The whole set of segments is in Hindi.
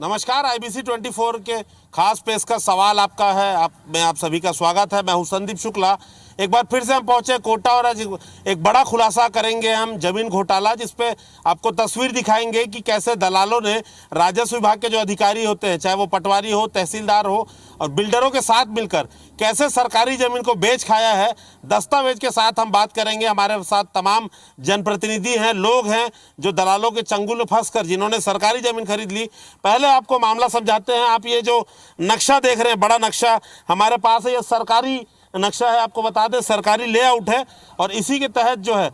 नमस्कार, IBC 24 के खास पेश का सवाल आपका है। आप सभी का स्वागत है। मैं हूं संदीप शुक्ला। एक बार फिर से हम पहुंचे कोटा और आज एक बड़ा खुलासा करेंगे हम जमीन घोटाला, जिसपे आपको तस्वीर दिखाएंगे कि कैसे दलालों ने राजस्व विभाग के जो अधिकारी होते हैं, चाहे वो पटवारी हो, तहसीलदार हो और बिल्डरों के साथ मिलकर कैसे सरकारी जमीन को बेच खाया है। दस्तावेज के साथ हम बात करेंगे। हमारे साथ तमाम जनप्रतिनिधि हैं, लोग हैं जो दलालों के चंगुल में फंसकर जिन्होंने सरकारी जमीन खरीद ली। पहले आपको मामला समझाते हैं। आप ये जो नक्शा देख रहे हैं, बड़ा नक्शा हमारे पास है, ये सरकारी नक्शा है। आपको बता दें, सरकारी लेआउट है और इसी के तहत जो है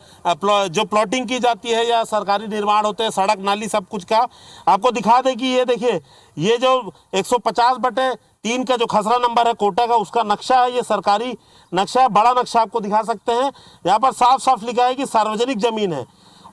जो प्लॉटिंग की जाती है या सरकारी निर्माण होते हैं, सड़क नाली सब कुछ का आपको दिखा दें कि ये देखिए, ये जो 150/3 का जो खसरा नंबर है कोटा का, उसका नक्शा है। ये सरकारी नक्शा है, बड़ा नक्शा आपको दिखा सकते हैं। यहाँ पर साफ साफ लिखा है कि सार्वजनिक जमीन है।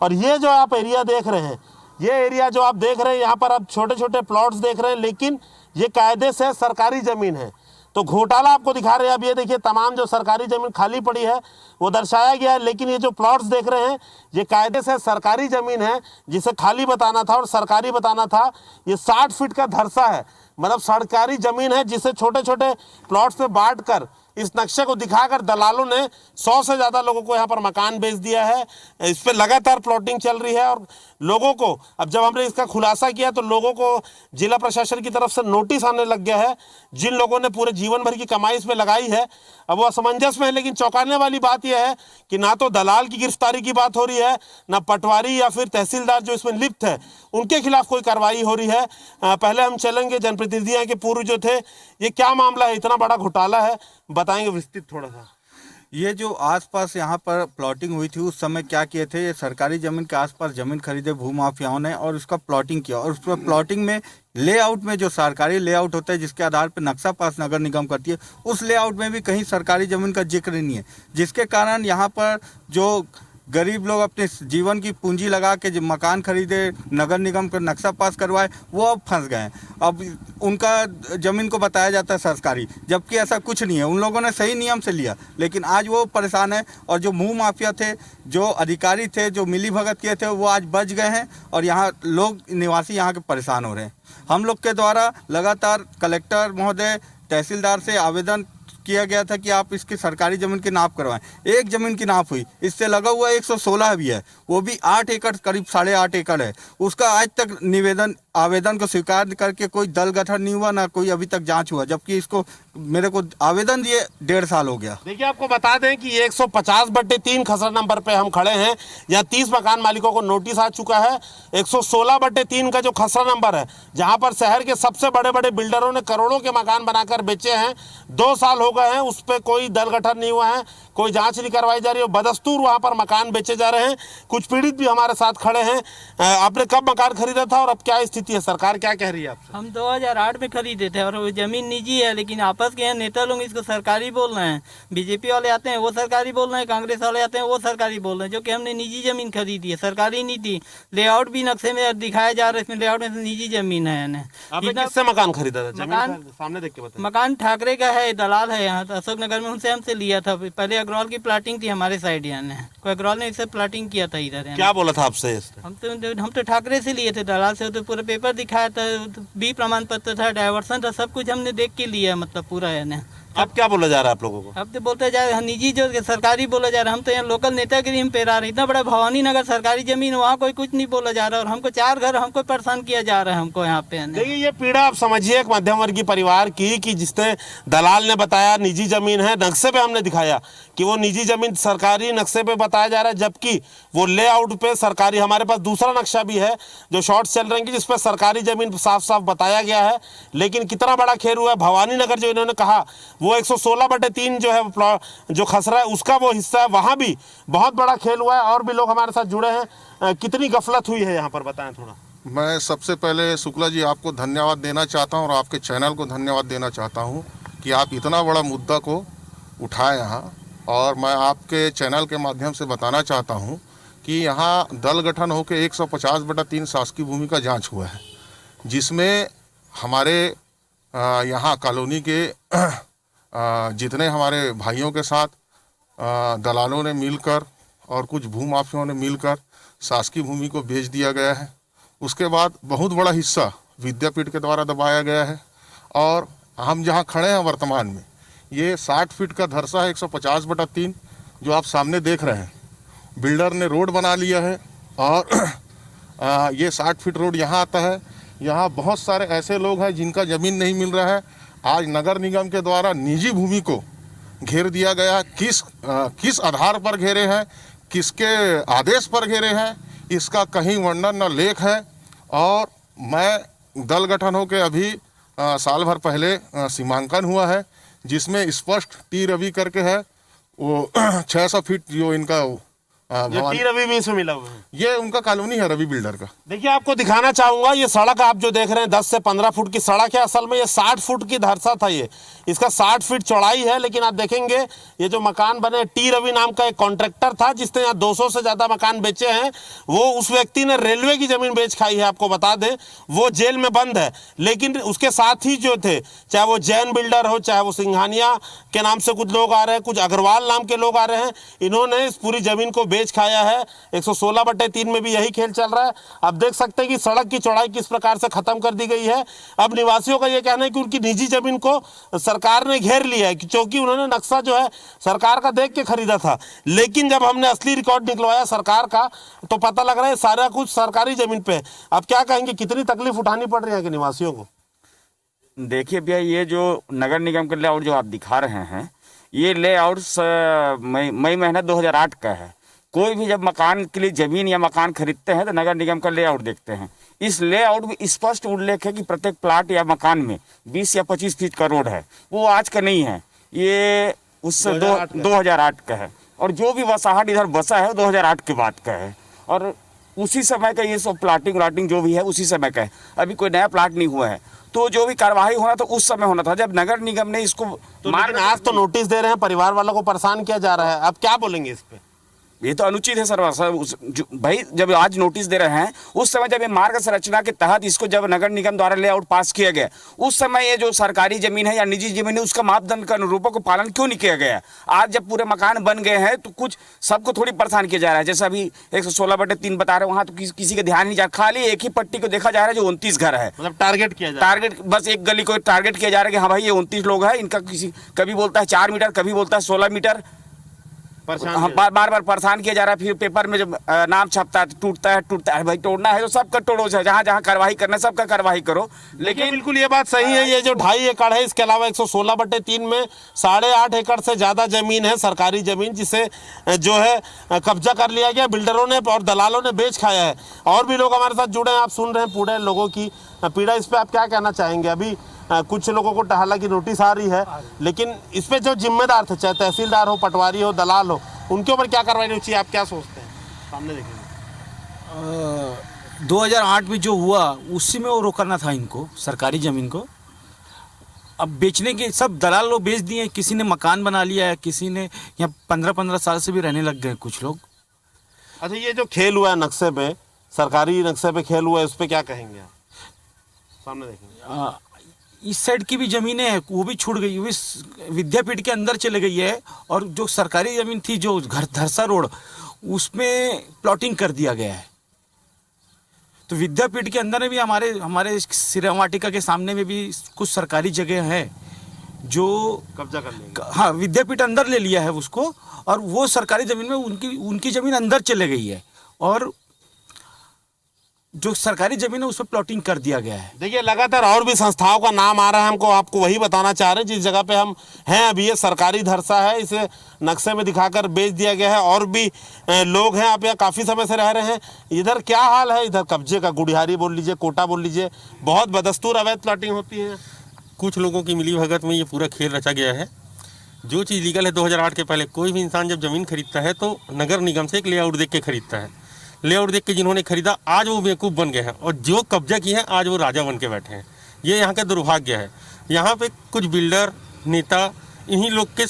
और ये जो आप एरिया देख रहे हैं, ये एरिया जो आप देख रहे हैं, यहाँ पर आप छोटे छोटे प्लॉट्स देख रहे हैं, लेकिन ये कायदे से सरकारी जमीन है। तो घोटाला आपको दिखा रहे हैं। अब ये देखिए, तमाम जो सरकारी जमीन खाली पड़ी है वो दर्शाया गया है, लेकिन ये जो प्लॉट्स देख रहे हैं ये कायदे से सरकारी जमीन है, जिसे खाली बताना था और सरकारी बताना था। ये 60 फीट का धरसा है, मतलब सरकारी जमीन है, जिसे छोटे छोटे प्लॉट्स में बांट कर इस नक्शे को दिखाकर दलालों ने 100 से ज़्यादा लोगों को यहाँ पर मकान बेच दिया है। इस पर लगातार प्लॉटिंग चल रही है और लोगों को, अब जब हमने इसका खुलासा किया तो लोगों को जिला प्रशासन की तरफ से नोटिस आने लग गया है। जिन लोगों ने पूरे जीवन भर की कमाई इसमें लगाई है, अब वो असमंजस में है। लेकिन चौंकाने वाली बात यह है कि ना तो दलाल की गिरफ्तारी की बात हो रही है, ना पटवारी या फिर तहसीलदार जो इसमें लिप्त है उनके खिलाफ कोई कार्रवाई हो रही है। पहले हम चलेंगे जनप्रतिनिधियाँ के पूर्व जो थे, ये क्या मामला है, इतना बड़ा घोटाला है, बताएंगे विस्तृत थोड़ा सा। ये जो आसपास यहाँ पर प्लॉटिंग हुई थी उस समय क्या किए थे, ये सरकारी जमीन के आसपास जमीन खरीदे भूमाफियाओं ने और उसका प्लॉटिंग किया। और उस पर प्लॉटिंग में लेआउट में जो सरकारी लेआउट होता है, जिसके आधार पर नक्शा पास नगर निगम करती है, उस लेआउट में भी कहीं सरकारी जमीन का जिक्र नहीं है, जिसके कारण यहाँ पर जो गरीब लोग अपने जीवन की पूंजी लगा के जो मकान खरीदे, नगर निगम का नक्शा पास करवाए, वो अब फंस गए हैं। अब उनका ज़मीन को बताया जाता है सरकारी, जबकि ऐसा कुछ नहीं है। उन लोगों ने सही नियम से लिया, लेकिन आज वो परेशान है। और जो मुंह माफिया थे, जो अधिकारी थे, जो मिली भगत किए थे, वो आज बच गए हैं और यहाँ लोग निवासी यहाँ के परेशान हो रहे हैं। हम लोग के द्वारा लगातार कलेक्टर महोदय, तहसीलदार से आवेदन किया गया था कि आप इसकी सरकारी ज़मीन की नाप करवाएं। एक ज़मीन की नाप हुई, इससे लगा हुआ 116 भी है, वो भी 8 एकड़, करीब 8.5 एकड़ है। उसका आज तक आवेदन को स्वीकार करके कोई दल गठन नहीं हुआ, ना कोई अभी तक जांच हुआ, जबकि इसको मेरे को आवेदन दिए 1.5 साल हो गया। देखिए, आपको बता दें कि ये 150/3 खसरा नंबर पे हम खड़े हैं। यहाँ 30 मकान मालिकों को नोटिस आ चुका है। 116/3 का जो खसरा नंबर है, जहाँ पर शहर के सबसे बड़े बड़े बिल्डरों ने करोड़ों के मकान बनाकर बेचे हैं, 2 साल हो गए हैं, उस पर कोई दल गठन नहीं हुआ है, कोई जांच नहीं करवाई जा रही है। बदस्तूर वहाँ पर मकान बेचे जा रहे हैं। कुछ पीड़ित भी हमारे साथ खड़े हैं। आपने कब मकान खरीदा था और अब क्या स्थिति है, सरकार क्या कह रही है आपसे? हम 2008 में खरीदे थे और वो जमीन निजी है, लेकिन आपस के नेता लोग इसको सरकारी बोल रहे हैं। बीजेपी वाले आते हैं वो सरकारी बोल रहे हैं, कांग्रेस वाले आते हैं वो सरकारी बोल रहे हैं, जो कि हमने निजी जमीन खरीदी है, सरकारी नहीं थी। लेआउट भी नक्शे में दिखाया जा रहा है, इसमें लेआउट में निजी जमीन है। आपने किससे मकान खरीदा था? मकान सामने देख के बताइए। मकान ठाकरे का है, दलाल है यहाँ अशोक नगर में, उनसे हमसे लिया था। पहले अग्रवाल की प्लाटिंग थी हमारे साइड, यहाँ कोई अग्रवाल ने इससे प्लाटिंग किया था इधर। क्या बोला था आपसे? हम तो ठाकरे से लिए थे, दलाल से। तो पूरा पेपर दिखाया था, बी प्रमाण पत्र था, डायवर्सन था, सब कुछ हमने देख के लिया, मतलब पूरा है ना। अब क्या बोला जा रहा है आप लोगों को? अब तो बोलते जा रहे हैं निजी, जो सरकारी बोला जा रहा है। हम तो यहाँ लोकल नेतागिरी में पेरा रहे। इतना बड़ा भवानी नगर सरकारी जमीन, वहाँ कोई कुछ नहीं बोला जा रहा। और हमको 4 घर हमको परेशान किया जा रहा है, हमको यहाँ पे। देखिए, ये पीड़ा आप समझिए एक मध्यम वर्गीय परिवार की, कि जिसने दलाल ने बताया निजी जमीन है, नक्शे पे हमने दिखाया कि वो निजी जमीन सरकारी नक्शे पे बताया जा रहा है, जबकि वो लेआउट पे सरकारी। हमारे पास दूसरा नक्शा भी है जो शॉर्ट्स चल रहे हैं, जिसपे सरकारी जमीन साफ साफ बताया गया है। लेकिन कितना बड़ा खेल हुआ है। भवानी नगर जो इन्होंने कहा, वो 116/3 जो है जो खसरा है, उसका वो हिस्सा है, वहाँ भी बहुत बड़ा खेल हुआ है। और भी लोग हमारे साथ जुड़े हैं। कितनी गफलत हुई है यहाँ पर, बताएं थोड़ा। मैं सबसे पहले शुक्ला जी आपको धन्यवाद देना चाहता हूँ और आपके चैनल को धन्यवाद देना चाहता हूँ कि आप इतना बड़ा मुद्दा को उठाए यहाँ। और मैं आपके चैनल के माध्यम से बताना चाहता हूँ कि यहाँ दल गठन होकर 150/3 शासकीय भूमि का जांच हुआ है, जिसमें हमारे यहाँ कॉलोनी के जितने हमारे भाइयों के साथ दलालों ने मिलकर और कुछ भूमाफियों ने मिलकर शासकीय भूमि को बेच दिया गया है। उसके बाद बहुत बड़ा हिस्सा विद्यापीठ के द्वारा दबाया गया है। और हम जहाँ खड़े हैं वर्तमान में, ये 60 फीट का धरसा है 150/3 जो आप सामने देख रहे हैं। बिल्डर ने रोड बना लिया है और ये 60 फीट रोड यहाँ आता है। यहाँ बहुत सारे ऐसे लोग हैं जिनका ज़मीन नहीं मिल रहा है। आज नगर निगम के द्वारा निजी भूमि को घेर दिया गया। किस आधार पर घेरे हैं, किसके आदेश पर घेरे हैं, इसका कहीं वर्णन न लेख है। और मैं दल गठन हो के अभी साल भर पहले सीमांकन हुआ है, जिसमें स्पष्ट टी रवि करके है, वो 600 फीट जो इनका ये टी रवि भी इसमें मिला हुआ है। ये उनका कॉलोनी है रवि बिल्डर का। देखिए आपको दिखाना चाहूंगा, ये सड़क आप जो देख रहे हैं 10 से 15 फुट की सड़क है। असल में ये 60 फुट की धरसा था। ये इसका 60 फीट चौड़ाई है। लेकिन आप देखेंगे ये जो मकान बने, टी रवि नाम का एक कॉन्ट्रैक्टर था जिसने यहाँ 200 से ज्यादा मकान बेचे हैं। वो उस व्यक्ति ने रेलवे की जमीन बेच खाई है। आपको बता दें वो जेल में बंद है। लेकिन उसके साथ ही जो थे, चाहे वो जैन बिल्डर हो, चाहे वो सिंघानिया के नाम से कुछ लोग आ रहे हैं, कुछ अग्रवाल नाम के लोग आ रहे हैं, इन्होंने इस पूरी जमीन को बेच खाया है। 116/3 में भी यही खेल चल रहा है। आप देख सकते हैं कि सड़क की चौड़ाई किस प्रकार से खत्म कर दी गई है। अब निवासियों का यह कहना है कि उनकी निजी जमीन को सरकार ने घेर लिया है, क्योंकि उन्होंने नक्शा जो है सरकार का देख के खरीदा था। लेकिन जब हमने असली रिकॉर्ड निकलवाया सरकार का, तो पता लग रहा है सारा कुछ सरकारी जमीन पे है। अब क्या कहेंगे, कितनी तकलीफ उठानी पड़ रही है कि निवासियों को? देखिए भैया, ये जो नगर निगम का लेआउट जो आप दिखा रहे हैं, ये लेआउट मई महीना 2008 का है। कोई भी जब मकान के लिए जमीन या मकान खरीदते हैं तो नगर निगम का लेआउट देखते हैं। इस लेआउट में स्पष्ट उल्लेख है कि प्रत्येक प्लाट या मकान में 20 या 25 फीट का रोड है। वो आज का नहीं है, ये उस 2008 का है। और जो भी वसाहट इधर बसा है 2008 के बाद का है। और उसी समय का ये सब प्लाटिंग जो भी है उसी समय का है। अभी कोई नया प्लाट नहीं हुआ है। तो जो भी कार्रवाई होना था उस समय होना था, जब नगर निगम ने इसको तो लेकिन आज तो नोटिस दे रहे हैं, परिवार वालों को परेशान किया जा रहा है। आप क्या बोलेंगे इस पे? ये तो अनुचित है सर। भाई जब आज नोटिस दे रहे हैं, उस समय जब ये मार्ग संरचना के तहत इसको जब नगर निगम द्वारा लेआउट पास किया गया, उस समय ये जो सरकारी जमीन है या निजी जमीन है उसका मापदंड का अनुरूपों को पालन क्यों नहीं किया गया? आज जब पूरे मकान बन गए हैं तो कुछ सबको थोड़ी परेशान किया जा रहा है। जैसे अभी 116/3 बता रहे हैं, वहाँ तो किसी का ध्यान नहीं जा रहा। खाली एक ही पट्टी को देखा जा रहा है जो 29 घर है। मतलब टारगेट किया जा रहा है। टारगेट बस एक गली को टारगेट किया जा रहा है कि हाँ भाई ये 29 लोग हैं, इनका किसी कभी बोलता है 4 मीटर, कभी बोलता है 16 मीटर। हाँ, बार परेशान किया जा रहा है। फिर पेपर में जब नाम छपता है टूटता है। भाई तोड़ना है तो सबका तोड़ो, जहाँ कार्रवाई करना है सबका कार्रवाई करो। लेकिन बिल्कुल ये बात सही है। ये जो 2.5 एकड़ है, इसके अलावा 116/3 में 8.5 एकड़ से ज्यादा जमीन है, सरकारी जमीन, जिसे जो है कब्जा कर लिया गया बिल्डरों ने और दलालों ने बेच खाया है। और भी लोग हमारे साथ जुड़े हैं, आप सुन रहे हैं पूरे लोगों की पीड़ा। इस पर आप क्या कहना चाहेंगे? अभी कुछ लोगों को हालांकि नोटिस आ रही है, लेकिन इस पे जो जिम्मेदार थे, चाहे तहसीलदार हो, पटवारी हो, दलाल हो, उनके ऊपर क्या कार्रवाई होनी चाहिए? आप क्या सोचते हैं? सामने देखेंगे 2008 में जो हुआ उसी में वो रोकना था इनको, सरकारी ज़मीन को। अब बेचने के सब दलाल लोग बेच दिए। किसी ने मकान बना लिया है, किसी ने यहाँ 15-15 साल से भी रहने लग गए कुछ लोग। अच्छा, ये जो खेल हुआ है नक्शे पे, सरकारी नक्शे पे खेल हुआ है, उस पर क्या कहेंगे आप? सामने देखेंगे इस साइड की भी ज़मीनें हैं, वो भी छूट गई, वो भी विद्यापीठ के अंदर चले गई है। और जो सरकारी ज़मीन थी, जो घर धरसा रोड, उसमें प्लॉटिंग कर दिया गया है। तो विद्यापीठ के अंदर में भी हमारे सिरा वाटिका के सामने में भी कुछ सरकारी जगह है जो कब्जा कर लेंगे। हाँ, विद्यापीठ अंदर ले लिया है उसको, और वो सरकारी ज़मीन में उनकी ज़मीन अंदर चले गई है। और जो सरकारी जमीन है उस पर प्लॉटिंग कर दिया गया है। देखिए लगातार और भी संस्थाओं का नाम आ रहा है, हमको आपको वही बताना चाह रहे हैं जिस जगह पे हम हैं अभी। ये सरकारी धरसा है, इसे नक्शे में दिखाकर बेच दिया गया है। और भी लोग हैं, आप यहाँ काफ़ी समय से रह रहे हैं। इधर क्या हाल है? इधर कब्जे का गुड़ियारी बोल लीजिए, कोटा बोल लीजिए, बहुत बदस्तूर अवैध प्लॉटिंग होती है। कुछ लोगों की मिली भगत में ये पूरा खेल रचा गया है। जो चीज़ लीगल है 2008 के पहले, कोई भी इंसान जब ज़मीन खरीदता है तो नगर निगम से एक लेआउट देख के खरीदता है। लेआउट देख के जिन्होंने खरीदा आज वो बेवकूफ़ बन गए हैं, और जो कब्जा किए हैं आज वो राजा बन के बैठे हैं। ये यहाँ का दुर्भाग्य है। यहाँ पे कुछ बिल्डर नेता इन्हीं लोग के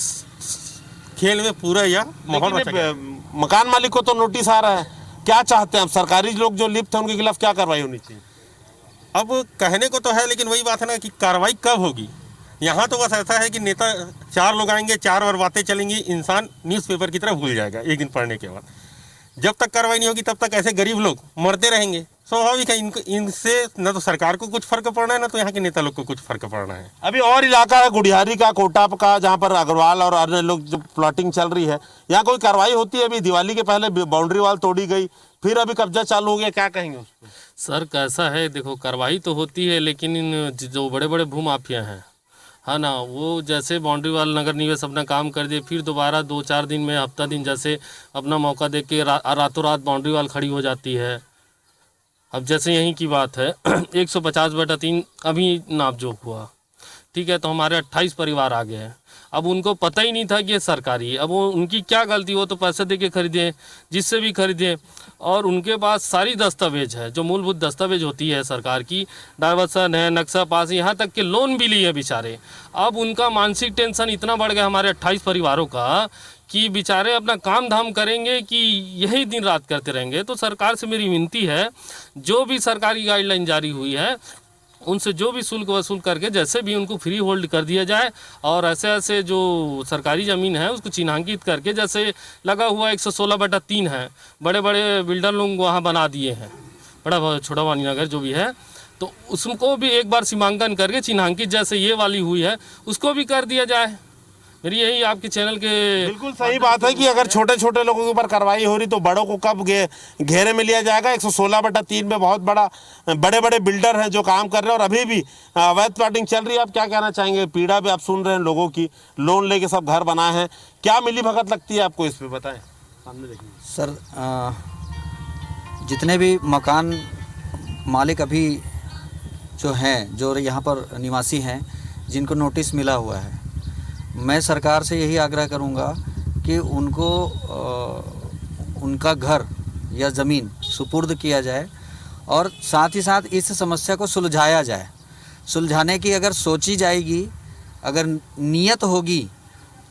खेल में पूरा यह माहौल बचा गया। मकान मालिक को तो नोटिस आ रहा है, क्या चाहते हैं आप? सरकारी लोग जो लिप्त हैं उनके खिलाफ क्या कार्रवाई होनी चाहिए? अब कहने को तो है, लेकिन वही बात है ना कि कार्रवाई कब होगी। यहाँ तो बस ऐसा है कि नेता 4 लोग आएंगे, 4 बार बातें चलेंगी, इंसान न्यूज़पेपर की तरह भूल जाएगा एक दिन पढ़ने के बाद। जब तक कार्रवाई नहीं होगी तब तक ऐसे गरीब लोग मरते रहेंगे। स्वाभाविक है, इनसे न तो सरकार को कुछ फर्क पड़ रहा है, न तो यहाँ के नेता लोग को कुछ फर्क पड़ रहा है। अभी और इलाका है गुड़ियारी का, कोटा का, जहाँ पर अग्रवाल और अन्य लोग जो प्लॉटिंग चल रही है, यहाँ कोई कार्रवाई होती है? अभी दिवाली के पहले बाउंड्री वाल तोड़ी गई, फिर अभी कब्जा चालू हो गया, क्या कहेंगे उसको? सर कैसा है, देखो कार्रवाई तो होती है, लेकिन इन जो बड़े बड़े भूमाफिया हैं, है ना, वो जैसे बाउंड्री वाल नगर निवेश अपना काम कर दिए, फिर दोबारा 2-4 दिन में, हफ्ता दिन जैसे अपना मौका दे के रातों रात बाउंड्री वाल खड़ी हो जाती है। अब जैसे यहीं की बात है 150/3 अभी नापजोक हुआ, ठीक है, तो हमारे 28 परिवार आ गए हैं। अब उनको पता ही नहीं था कि ये सरकारी है। अब वो उनकी क्या गलती, वो तो पैसे दे के खरीदे, जिससे भी खरीदे, और उनके पास सारी दस्तावेज है जो मूलभूत दस्तावेज होती है सरकार की, डाइवर्सन है, नक्शा पास, यहाँ तक के लोन भी लिए बेचारे। अब उनका मानसिक टेंशन इतना बढ़ गया हमारे 28 परिवारों का कि बेचारे अपना काम धाम करेंगे कि यही दिन रात करते रहेंगे। तो सरकार से मेरी विनती है, जो भी सरकारी गाइडलाइन जारी हुई है उनसे जो भी शुल्क वसूल करके जैसे भी उनको फ्री होल्ड कर दिया जाए, और ऐसे ऐसे जो सरकारी ज़मीन है उसको चिन्हांकित करके, जैसे लगा हुआ 116/3 है, बड़े बड़े बिल्डर लोग वहाँ बना दिए हैं, बड़ा छोटा वानीनगर जो भी है, तो उसको भी एक बार सीमांकन करके चिन्हांकित जैसे ये वाली हुई है उसको भी कर दिया जाए। मेरी यही आपके चैनल के बिल्कुल सही बात है कि अगर छोटे छोटे लोगों के ऊपर कार्रवाई हो रही तो बड़ों को कब घेरे में लिया जाएगा? 116/3 में बहुत बड़े बड़े बिल्डर हैं जो काम कर रहे हैं और अभी भी अवैध प्लॉटिंग चल रही है। आप क्या कहना चाहेंगे? पीड़ा भी आप सुन रहे हैं लोगों की, लोन लेके सब घर बनाए हैं, क्या मिली भगत लगती है आपको इस पे, बताएं। सामने देखिए सर, जितने भी मकान मालिक अभी जो हैं, जो यहाँ पर निवासी हैं, जिनको नोटिस मिला हुआ है, मैं सरकार से यही आग्रह करूंगा कि उनको उनका घर या ज़मीन सुपुर्द किया जाए और साथ ही साथ इस समस्या को सुलझाया जाए। सुलझाने की अगर सोची जाएगी, अगर नीयत होगी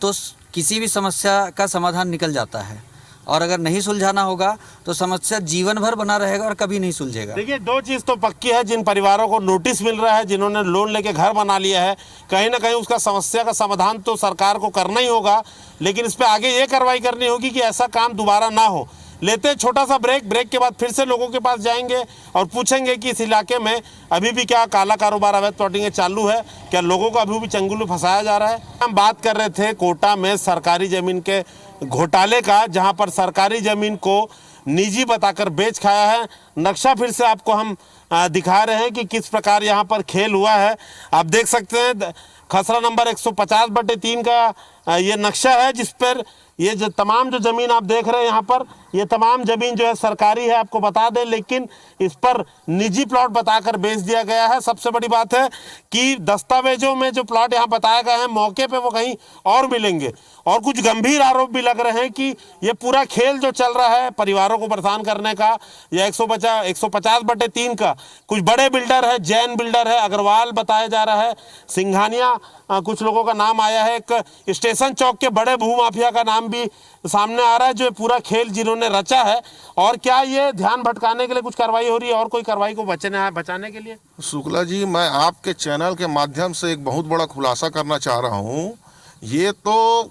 तो किसी भी समस्या का समाधान निकल जाता है, और अगर नहीं सुलझाना होगा तो समस्या जीवन भर बना रहेगा और कभी नहीं सुलझेगा। देखिए, दो चीज़ तो पक्की है, जिन परिवारों को नोटिस मिल रहा है, जिन्होंने लोन लेके घर बना लिया है, कहीं ना कहीं उसका समस्या का समाधान तो सरकार को करना ही होगा, लेकिन इस पे आगे ये कार्रवाई करनी होगी कि ऐसा काम दोबारा ना हो। लेते हैं छोटा सा ब्रेक के बाद फिर से लोगों के पास जाएंगे और पूछेंगे कि इस इलाके में अभी भी क्या काला कारोबार, अवैध प्लॉटिंग चालू है, क्या लोगों को अभी भी चंगुल में फंसाया जा रहा है। हम बात कर रहे थे कोटा में सरकारी ज़मीन के घोटाले का, जहां पर सरकारी ज़मीन को निजी बताकर बेच खाया है। नक्शा फिर से आपको हम दिखा रहे हैं कि किस प्रकार यहां पर खेल हुआ है। आप देख सकते हैं खसरा नंबर 150/3 का ये नक्शा है, जिस पर ये जो तमाम जो ज़मीन आप देख रहे हैं यहाँ पर, ये तमाम ज़मीन जो है सरकारी है, आपको बता दें, लेकिन इस पर निजी प्लॉट बताकर बेच दिया गया है। सबसे बड़ी बात है कि दस्तावेजों में जो प्लॉट यहाँ बताए गए हैं, मौके पे वो कहीं और मिलेंगे। और कुछ गंभीर आरोप भी लग रहे हैं कि ये पूरा खेल जो चल रहा है परिवारों को परेशान करने का, या 150/3 का, कुछ बड़े बिल्डर है, जैन बिल्डर है, अग्रवाल बताया जा रहा है, सिंघानिया कुछ लोगों का नाम आया है, एक स्टेशन चौक के बड़े भूमाफिया का नाम भी सामने आ रहा है, जो पूरा खेल जिन्होंने रचा है। और क्या ये ध्यान भटकाने के लिए कुछ कार्रवाई हो रही है और कोई कार्रवाई को बचाने के लिए? शुक्ला जी, मैं आपके चैनल के माध्यम से एक बहुत बड़ा खुलासा करना चाह रहा हूँ। ये तो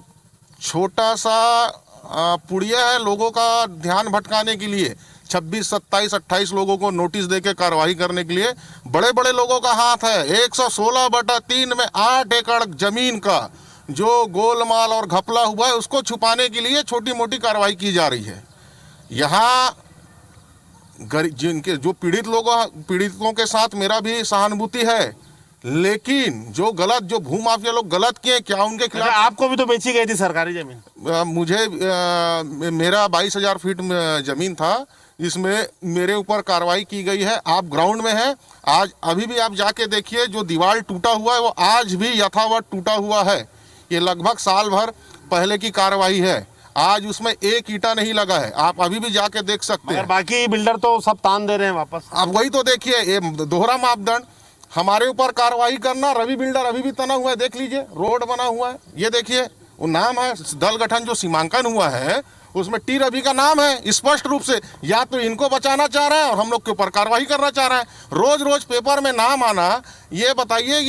छोटा सा पुड़िया है लोगों का ध्यान भटकाने के लिए। 26, 27, 28 लोगों को नोटिस देके कार्रवाई करने के लिए बड़े बड़े लोगों का हाथ है। 116/3 में 8 एकड़ जमीन का जो गोलमाल और घपला हुआ है, उसको छुपाने के लिए छोटी मोटी कार्रवाई की जा रही है। यहाँ जिनके जो पीड़ितों के साथ मेरा भी सहानुभूति है, लेकिन जो भूमाफिया लोग गलत किए, क्या उनके खिलाफ? आपको भी तो बेची गई थी सरकारी जमीन? मुझे मेरा 22,000 फीट जमीन था, इसमें मेरे ऊपर कार्रवाई की गई है। आप ग्राउंड में हैं, आज अभी भी आप जाके देखिए, जो दीवार टूटा हुआ है वो आज भी यथावत टूटा हुआ है। ये लगभग साल भर पहले की कार्रवाई है, आज उसमें एक ईंटा नहीं लगा है। आप अभी भी जाके देख सकते हैं। बाकी बिल्डर तो सब तान दे रहे हैं वापस। आप वही तो देखिए, ये दोहरा मापदंड, हमारे ऊपर कार्रवाई करना। रवि बिल्डर अभी भी तना हुआ है, देख लीजिए, रोड बना हुआ है, ये देखिए, वो नाम है दल गठन जो सीमांकन हुआ है, उसमें टी रवि का नाम है स्पष्ट रूप से। या तो इनको बचाना चाह रहा है और हम लोग के ऊपर कार्रवाई करना चाह रहा है। रोज रोज पेपर में नाम आना, ये बताइए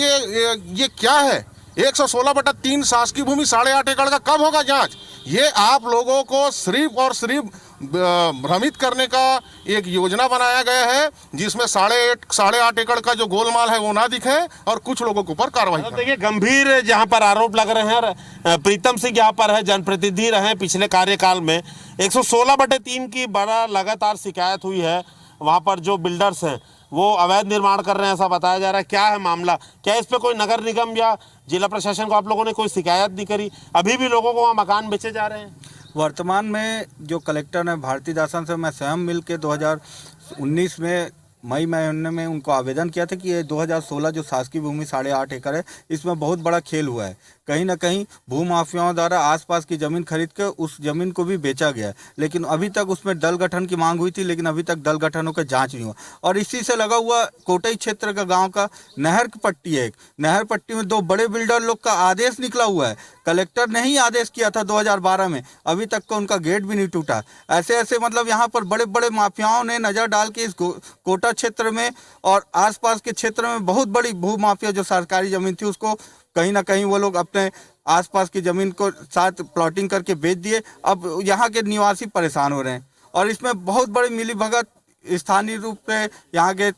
ये क्या है? 116/3 शासकीय भूमि 8.5 एकड़ का कब होगा जांच? ये आप लोगों को सिर्फ और सिर्फ भ्रमित करने का एक योजना बनाया गया है, जिसमें 8.5 एकड़ का जो गोलमाल है वो ना दिखे और कुछ लोगों के ऊपर कार्रवाई तो करें। देखिए गंभीर जहां पर आरोप लग रहे हैं और प्रीतम सिंह यहाँ पर है, जनप्रतिनिधि रहे पिछले कार्यकाल में। 116/3 की बड़ा लगातार शिकायत हुई है, वहां पर जो बिल्डर्स हैं वो अवैध निर्माण कर रहे हैं ऐसा बताया जा रहा है। क्या है मामला, क्या इस पे कोई नगर निगम या जिला प्रशासन को आप लोगों ने कोई शिकायत नहीं करी? अभी भी लोगों को वहाँ मकान बेचे जा रहे हैं। वर्तमान में जो कलेक्टर ने भारती दासन से मैं स्वयं मिल के 2019 में मई महीने में उनको आवेदन किया था कि ये 2016 जो शासकीय भूमि 8.5 एकड़ है, इसमें बहुत बड़ा खेल हुआ है। कहीं ना कहीं भूमाफियाओं द्वारा आसपास की ज़मीन खरीद कर उस ज़मीन को भी बेचा गया है, लेकिन अभी तक उसमें दल गठन की मांग हुई थी, लेकिन अभी तक दल गठनों का जांच नहीं हुआ। और इसी से लगा हुआ कोटई क्षेत्र का गांव का नहर की पट्टी है, एक नहर पट्टी में 2 बड़े बिल्डर लोग का आदेश निकला हुआ है। कलेक्टर ने ही आदेश किया था 2012 में, अभी तक का उनका गेट भी नहीं टूटा। ऐसे ऐसे मतलब यहाँ पर बड़े बड़े माफियाओं ने नज़र डाल के इस कोटा क्षेत्र में और आसपास के क्षेत्र में बहुत बड़ी भू माफिया जो सरकारी ज़मीन थी उसको कहीं ना कहीं वो लोग अपने आसपास की ज़मीन को साथ प्लॉटिंग करके बेच दिए। अब यहाँ के निवासी परेशान हो रहे हैं और इसमें बहुत बड़ी मिलीभगत स्थानीय रूप से यहाँ के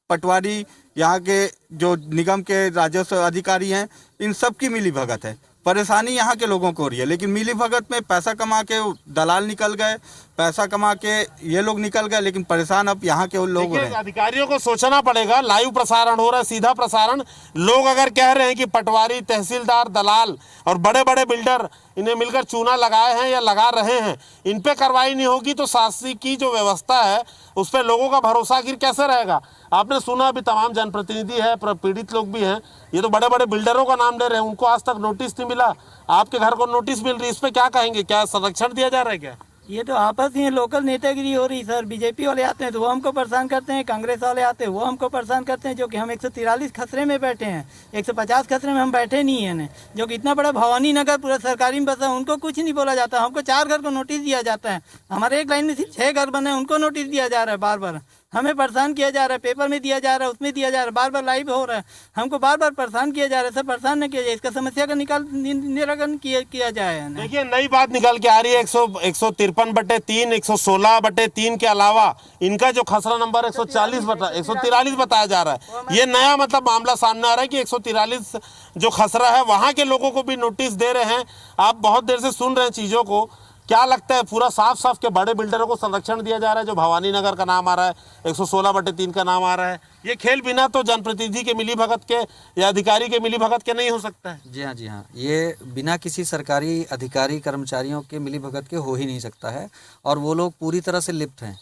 पटवारी, यहाँ के जो निगम के राजस्व अधिकारी हैं, इन सब की मिलीभगत है। परेशानी यहाँ के लोगों को हो रही है, लेकिन मिलीभगत में पैसा कमा के दलाल निकल गए, पैसा कमा के ये लोग निकल गए, लेकिन परेशान अब यहाँ के लोग हो रहे हैं। अधिकारियों को सोचना पड़ेगा, लाइव प्रसारण हो रहा है, सीधा प्रसारण। लोग अगर कह रहे हैं कि पटवारी, तहसीलदार, दलाल और बड़े बड़े बिल्डर इन्हें मिलकर चूना लगाए हैं या लगा रहे हैं, इन पे कार्रवाई नहीं होगी तो शासन की जो व्यवस्था है उस पर लोगों का भरोसा आखिर कैसे रहेगा? आपने सुना अभी तमाम जनप्रतिनिधि है, पीड़ित लोग भी हैं, ये तो बड़े बड़े बिल्डरों का नाम ले रहे हैं, उनको आज तक नोटिस नहीं मिला, आपके घर को नोटिस मिल रही है, इस पे क्या कहेंगे? क्या संरक्षण दिया जा रहा है क्या? ये तो आपस में लोकल नेतागिरी हो रही सर। बीजेपी वाले आते हैं तो वो हमको परेशान करते हैं, कांग्रेस वाले आते हैं वो हमको परेशान करते हैं, जो कि हम 143 खसरे में बैठे हैं, 150 खसरे में हम बैठे नहीं हैं, जो कि इतना बड़ा भवानी नगर पूरा सरकारी में बसा, उनको कुछ नहीं बोला जाता। हमको 4 घर को नोटिस दिया जाता है, हमारे एक लाइन में सिर्फ 6 घर बने हैं, उनको नोटिस दिया जा रहा है, बार बार हमें परेशान किया जा रहा है, पेपर में दिया जा रहा है, उसमें दिया जा रहा है, बार बार लाइव हो रहा है, हमको बार बार परेशान किया जा रहा है। सब परेशान न किया जाए, इसका समस्या का निराकरण किया जाए। देखिए नई बात निकल के आ रही है, 153/3, 116/3 के अलावा इनका जो खसरा नंबर 143 बताया जा रहा है। ये नया मतलब मामला सामने आ रहा है कि 143 जो खसरा है वहां के लोगों को भी नोटिस दे रहे हैं। आप बहुत देर से सुन रहे हैं चीजों को, क्या लगता है पूरा साफ साफ के बड़े बिल्डरों को संरक्षण दिया जा रहा है? जो भवानी नगर का नाम आ रहा है, 116/3 का नाम आ रहा है, ये खेल बिना तो जनप्रतिनिधि के मिलीभगत के या अधिकारी के मिलीभगत के नहीं हो सकता है। जी हाँ, ये बिना किसी सरकारी अधिकारी कर्मचारियों के मिलीभगत के हो ही नहीं सकता है, और वो लोग पूरी तरह से लिप्त हैं।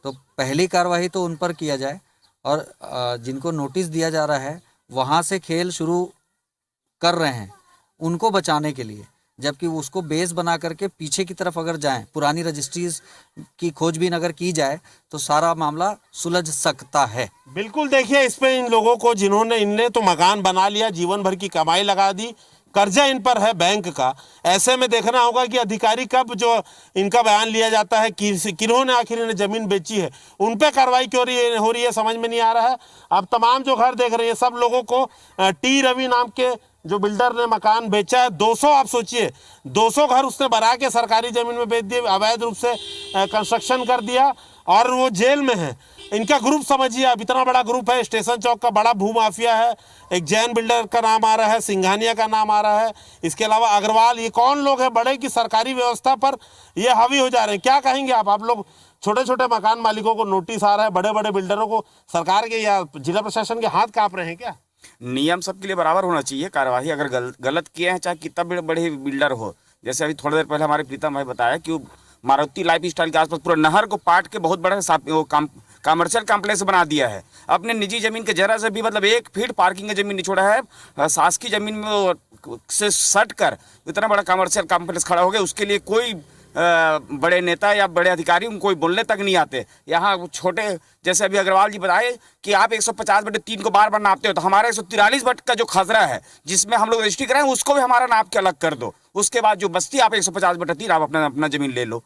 तो पहली कार्रवाई तो उन पर किया जाए, और जिनको नोटिस दिया जा रहा है वहाँ से खेल शुरू कर रहे हैं उनको बचाने के लिए, जबकि उसको बेस बना करके पीछे की तरफ अगर जाएं, पुरानी रजिस्ट्रीज की खोजबीन अगर की जाए तो सारा मामला सुलझ सकता है। बिल्कुल, देखिए इस पे इन लोगों को इनने तो मकान बना लिया, जीवन भर की कमाई लगा दी, कर्जा इन पर है बैंक का। ऐसे में देखना होगा कि अधिकारी कब जो इनका बयान लिया जाता है किन्होंने आखिर इन्हें जमीन बेची है, उन पे कार्रवाई क्यों हो रही है समझ में नहीं आ रहा है। अब तमाम जो घर देख रहे हैं सब लोगों को टी रवि नाम के जो बिल्डर ने मकान बेचा है, 200, आप सोचिए 200 घर उसने बना के सरकारी जमीन में बेच दिए, अवैध रूप से कंस्ट्रक्शन कर दिया, और वो जेल में है। इनका ग्रुप समझिए, अब इतना बड़ा ग्रुप है, स्टेशन चौक का बड़ा भू माफिया है, एक जैन बिल्डर का नाम आ रहा है, सिंघानिया का नाम आ रहा है, इसके अलावा अग्रवाल, ये कौन लोग हैं बड़े की सरकारी व्यवस्था पर ये हावी हो जा रहे हैं। क्या कहेंगे आप लोग? छोटे छोटे मकान मालिकों को नोटिस आ रहा है, बड़े बड़े बिल्डरों को सरकार के या जिला प्रशासन के हाथ कांप रहे हैं क्या? नियम सबके लिए बराबर होना चाहिए। कार्यवाही अगर गलत किए हैं, चाहे कितना बड़े बिल्डर हो, जैसे अभी थोड़ी देर पहले हमारे प्रीतम भाई बताया कि मारुति लाइफ स्टाइल के आसपास पूरा नहर को पाट के बहुत बड़ा कमर्शियल कॉम्प्लेक्स बना दिया है। अपने निजी जमीन के जरा से भी मतलब 1 फीट पार्किंग की जमीन नहीं छोड़ा है, शासकीय जमीन में से सट कर इतना बड़ा कमर्शियल कॉम्प्लेक्स खड़ा हो गया। उसके लिए कोई बड़े नेता या बड़े अधिकारी उनको बोलने तक नहीं आते। यहाँ छोटे जैसे अभी अग्रवाल जी बताए कि आप 150/3 को बार बार नापते हो, तो हमारा 143 बट का जो खसरा है जिसमें हम लोग रजिस्ट्री कराएं उसको भी हमारा नाप के अलग कर दो। उसके बाद जो बस्ती आप 150/3 आप अपना जमीन ले लो।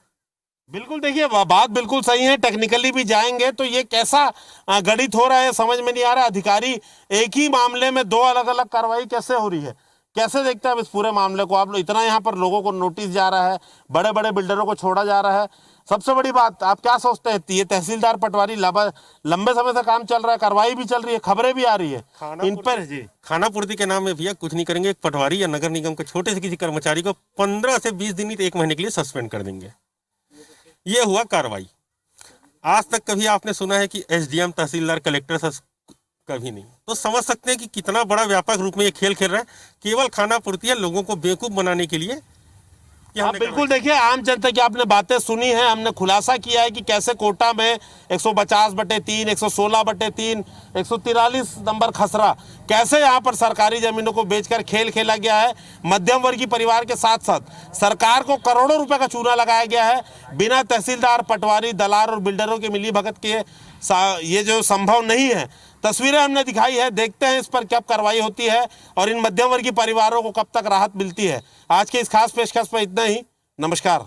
बिल्कुल, देखिए बात बिल्कुल सही है, टेक्निकली भी जाएंगे तो ये कैसा गणित हो रहा है समझ में नहीं आ रहा। अधिकारी एक ही मामले में 2 अलग अलग कार्रवाई कैसे हो रही है? कैसे देखते हैं आप इस पूरे मामले को? आप इतना यहाँ पर लोगों को नोटिस जा रहा है, बड़े बड़े बिल्डरों को छोड़ा जा रहा है, सबसे बड़ी बात आप क्या सोचते हैं? ये तहसीलदार पटवारी लंबे समय से काम चल रहा है, कार्रवाई भी चल रही है, खबरें भी आ रही है इन पर जी। खाना पूर्ति के नाम में भैया कुछ नहीं करेंगे। एक पटवारी या नगर निगम के छोटे से किसी कर्मचारी को 15 से 20 दिन, 1 महीने के लिए सस्पेंड कर देंगे। ये हुआ कार्रवाई। आज तक कभी आपने सुना है कि एसडीएम, तहसीलदार, कलेक्टर, कभी नहीं। तो समझ सकते हैं कि कितना बड़ा व्यापक रूप में ये खेल खेल रहा है, केवल खाना पूर्ति है, लोगों को बेवकूफ बनाने के लिए। आप बिल्कुल देखिए, आम जनता की आपने बातें सुनी है, हमने खुलासा किया है कि कैसे कोटा में 150/3, 116/3, 143 नंबर खसरा, कैसे यहाँ पर सरकारी जमीनों को बेचकर खेल खेला गया है। मध्यम वर्गीय परिवार के साथ साथ सरकार को करोड़ों रुपए का चूना लगाया गया है, बिना तहसीलदार, पटवारी, दलाल और बिल्डरों के मिलीभगत के ये जो संभव नहीं है। तस्वीरें हमने दिखाई है, देखते हैं इस पर कब कार्रवाई होती है और इन मध्यम वर्गीय परिवारों को कब तक राहत मिलती है। आज के इस खास पेशकश पर इतना ही। नमस्कार।